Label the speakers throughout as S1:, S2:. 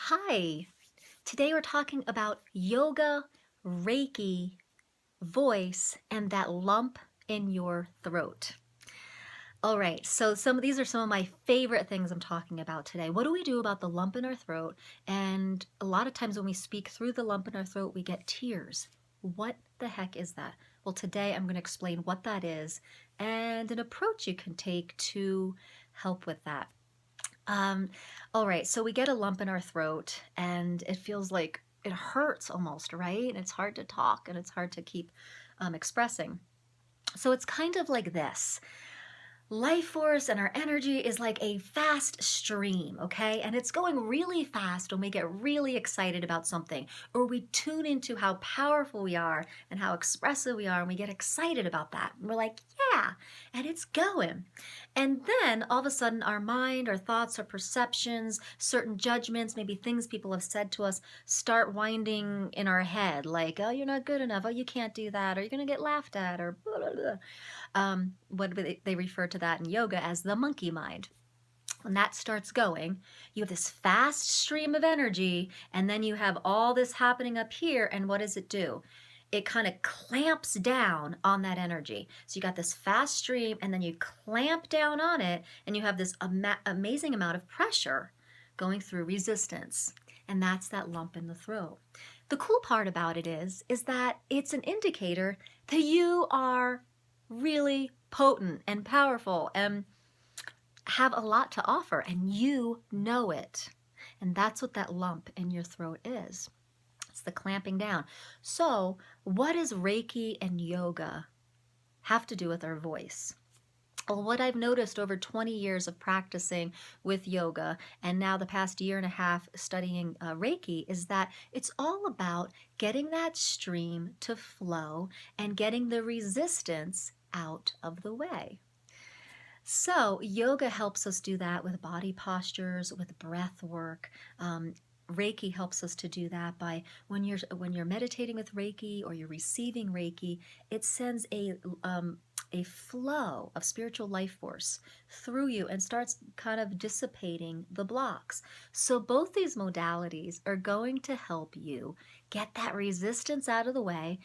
S1: Hi, today we're talking about yoga, Reiki, voice, and that lump in your throat. All right, so some of these are some of my favorite things I'm talking about today. What do we do about the lump in our throat? And a lot of times when we speak through the lump in our throat, we get tears. What the heck is that? Well, today I'm going to explain what that is and an approach you can take to help with that. Um, all right, so we get a lump in our throat and it feels like it hurts almost, right? And it's hard to talk and it's hard to keep expressing. So it's kind of like this. Life force and our energy is like a fast stream, okay? And it's going really fast when we get really excited about something, or we tune into how powerful we are and how expressive we are, and we get excited about that. And we're like, yeah, and it's going. And then all of a sudden, our mind, our thoughts, our perceptions, certain judgments, maybe things people have said to us start winding in our head, like, oh, you're not good enough, oh, you can't do that, or you're gonna get laughed at, or blah, blah, blah. What they refer to that in yoga as the monkey mind. When that starts going, you have this fast stream of energy, and then you have all this happening up here, and what does it do? It kind of clamps down on that energy. So you got this fast stream, and then you clamp down on it, and you have this amazing amount of pressure going through resistance. And that's that lump in the throat. The cool part about it is that it's an indicator that you are really potent and powerful and have a lot to offer, and you know it. And that's what that lump in your throat is. It's the clamping down. So, what does Reiki and yoga have to do with our voice? Well, what I've noticed over 20 years of practicing with yoga and now the past year and a half studying Reiki is that it's all about getting that stream to flow and getting the resistance out of the way. So, yoga helps us do that with body postures, with breath work. Reiki helps us to do that by when you're meditating with Reiki or you're receiving Reiki, it sends a flow of spiritual life force through you and starts kind of dissipating the blocks. So both these modalities are going to help you get that resistance out of the way,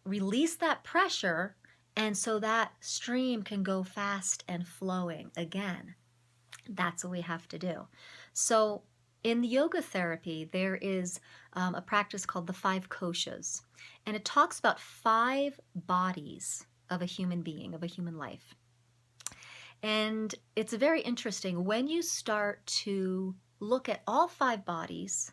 S1: release that pressure, and so that stream can go fast and flowing again. That's what we have to do. So in yoga therapy, there is a practice called the five koshas, and it talks about five bodies of a human being, of a human life. And it's very interesting when you start to look at all five bodies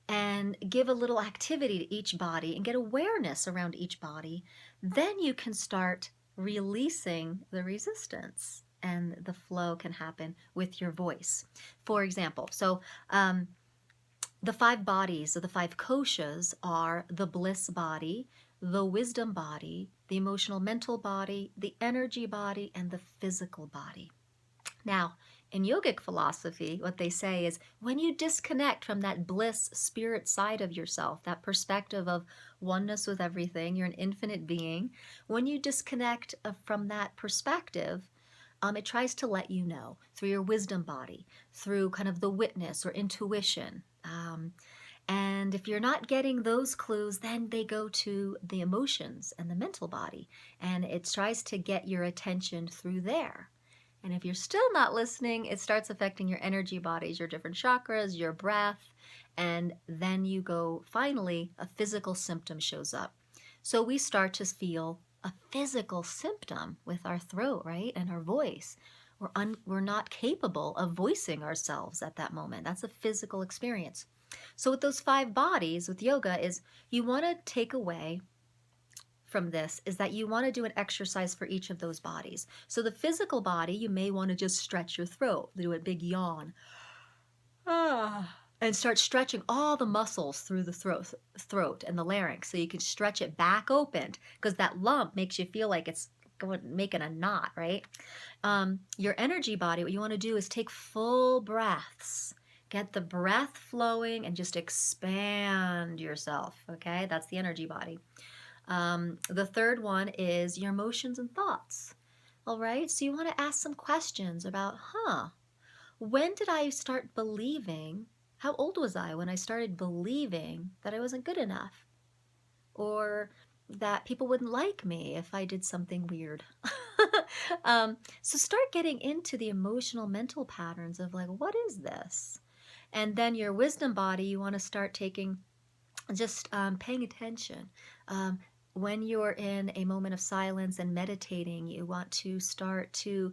S1: and give a little activity to each body and get awareness around each body, then you can start releasing the resistance and the flow can happen with your voice. For example, the five bodies or the five koshas are the bliss body, the wisdom body, the emotional mental body, the energy body, and the physical body. Now, in yogic philosophy, what they say is when you disconnect from that bliss spirit side of yourself, that perspective of oneness with everything, you're an infinite being, when you disconnect from that perspective, it tries to let you know through your wisdom body, through kind of the witness or intuition. And if you're not getting those clues, then they go to the emotions and the mental body, and it tries to get your attention through there. And if you're still not listening, it starts affecting your energy bodies, your different chakras, your breath, and then you go, finally, a physical symptom shows up. So we start to feel a physical symptom with our throat, right? And our voice. We're not capable of voicing ourselves at that moment. That's a physical experience. So with those five bodies, with yoga, is you want to take away from this is that you want to do an exercise for each of those bodies. So the physical body, you may want to just stretch your throat, do a big yawn, and start stretching all the muscles through the throat and the larynx, so you can stretch it back open because that lump makes you feel like it's going making a knot, right? Your energy body, what you want to do is take full breaths. Get the breath flowing and just expand yourself, okay? That's the energy body. The third one is your emotions and thoughts. All right, so you want to ask some questions about, when did I start believing How old was I when I started believing that I wasn't good enough, or that people wouldn't like me if I did something weird? So start getting into the emotional mental patterns of like, what is this? And then your wisdom body, you want to start taking just paying attention. Um, when you're in a moment of silence and meditating, you want to start to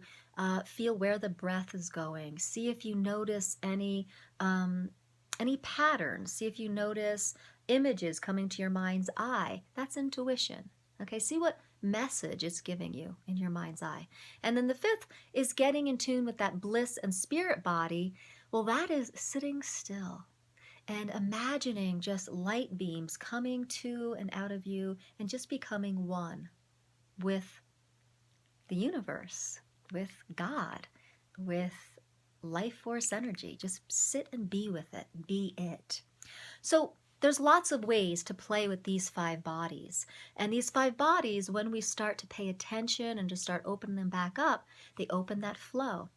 S1: feel where the breath is going. See if you notice any patterns. See if you notice images coming to your mind's eye. That's intuition. Okay, see what message it's giving you in your mind's eye. And then the fifth is getting in tune with that bliss and spirit body. Well, that is sitting still and imagining just light beams coming to and out of you and just becoming one with the universe, with God, with life force energy. Just sit and be with it, be it. So there's lots of ways to play with these five bodies. And these five bodies, when we start to pay attention and just start opening them back up, they open that flow.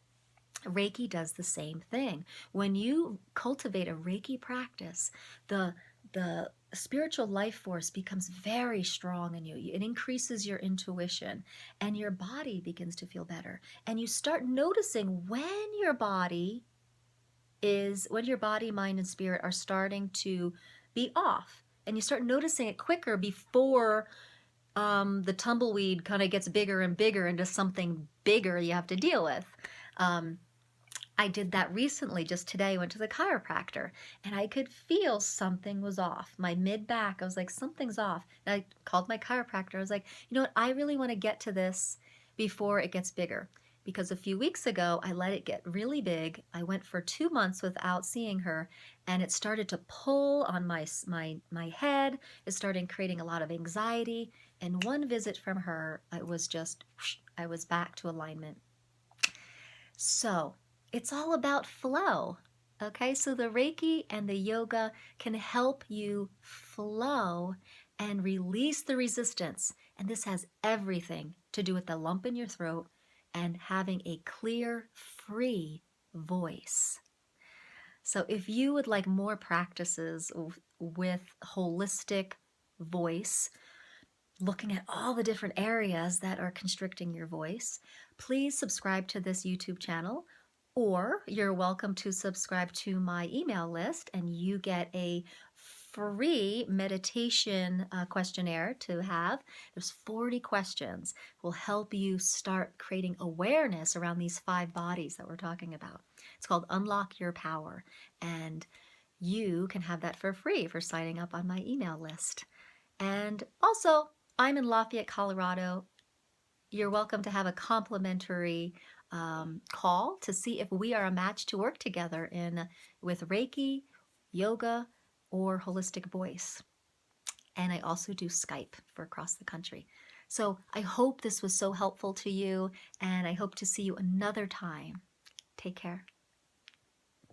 S1: Reiki does the same thing. When you cultivate a Reiki practice, the spiritual life force becomes very strong in you. It increases your intuition and your body begins to feel better. And you start noticing when your body, mind, and spirit are starting to be off. And you start noticing it quicker before the tumbleweed kind of gets bigger and bigger into something bigger you have to deal with. I did that recently, just today. I went to the chiropractor and I could feel something was off. My mid back, I was like, something's off. And I called my chiropractor. I was like, you know what? I really want to get to this before it gets bigger. Because a few weeks ago, I let it get really big. I went for 2 months without seeing her, and it started to pull on my head. It started creating a lot of anxiety. And one visit from her, it was just, I was back to alignment. So it's all about flow. Okay, so the Reiki and the yoga can help you flow and release the resistance. And this has everything to do with the lump in your throat and having a clear, free voice. So if you would like more practices with holistic voice, looking at all the different areas that are constricting your voice, please subscribe to this YouTube channel, or you're welcome to subscribe to my email list and you get a free meditation questionnaire to have. There's 40 questions will help you start creating awareness around these five bodies that we're talking about. It's called Unlock Your Power, and you can have that for free for signing up on my email list. And also, I'm in Lafayette, Colorado. You're welcome to have a complimentary call to see if we are a match to work together with Reiki, yoga, or holistic voice. And I also do Skype for across the country. So I hope this was so helpful to you, and I hope to see you another time. Take care.